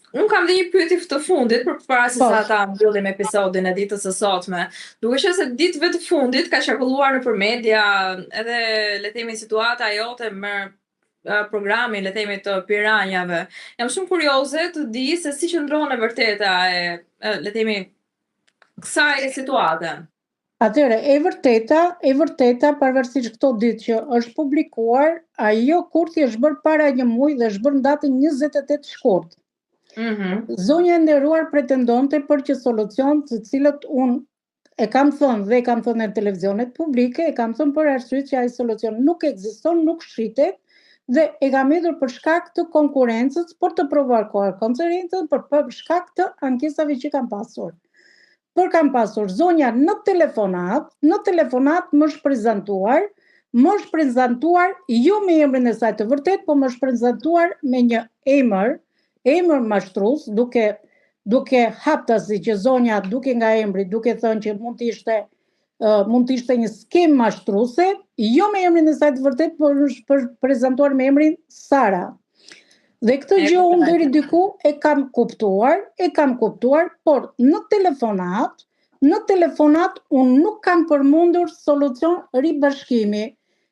Unë kam dhe një pyetje të fundit përpara se sa ta mbyllim episodin e ditës së sotme. Duke qenë se ditëve të fundit ka qarkulluar nëpër media edhe le të themi situata jote me programin le të themi të piranjave. Jam shumë kurioze të di se si qëndron e vërteta le të themi kësaj situate. Atëre, e vërteta, pavarësisht këto ditë që është publikuar, ajo kurthi është bërë para një muaji dhe është bërë në datën 28 shkurt. Zonja e nderuar pretendonte për që solucion të cilët unë e kam thënë dhe e kam thënë në televizionet publike, e kam thënë për arsye që ai solucion nuk ekziston, nuk shqitet dhe e kam hedhur për shkak të konkurrencës për të provuar konferencën për shkak të ankesave që kam pasur. Por kam pasur zonja në telefonat më është prezantuar jo me emrin e saj të vërtet, po më është prezantuar me një emër mashtrues, duke haptasi që zonja duke nga emri, duke thënë që mund të ishte një skemë mashtruese, jo me emrin e saj të vërtet, por është prezantuar me emrin Sara. Dhe këtë gjë unë deri diku e kam kuptuar, por në telefonat unë nuk kam përmendur solucion ribashkimi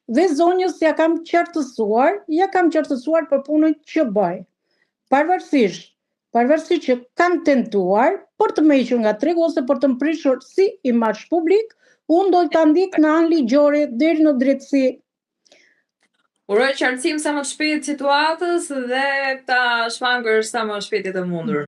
dhe zonjës ja kam qartësuar për punën që bëj. Pavarësisht që kam tentuar për të më hequr nga tregu ose për të më prishur si imazh publik, unë do ta ndjek në anë ligjore deri në drejtësi. Uroj qartësim sa më të shpejt situatës dhe ta shmangësh sa më shpejt të mundur.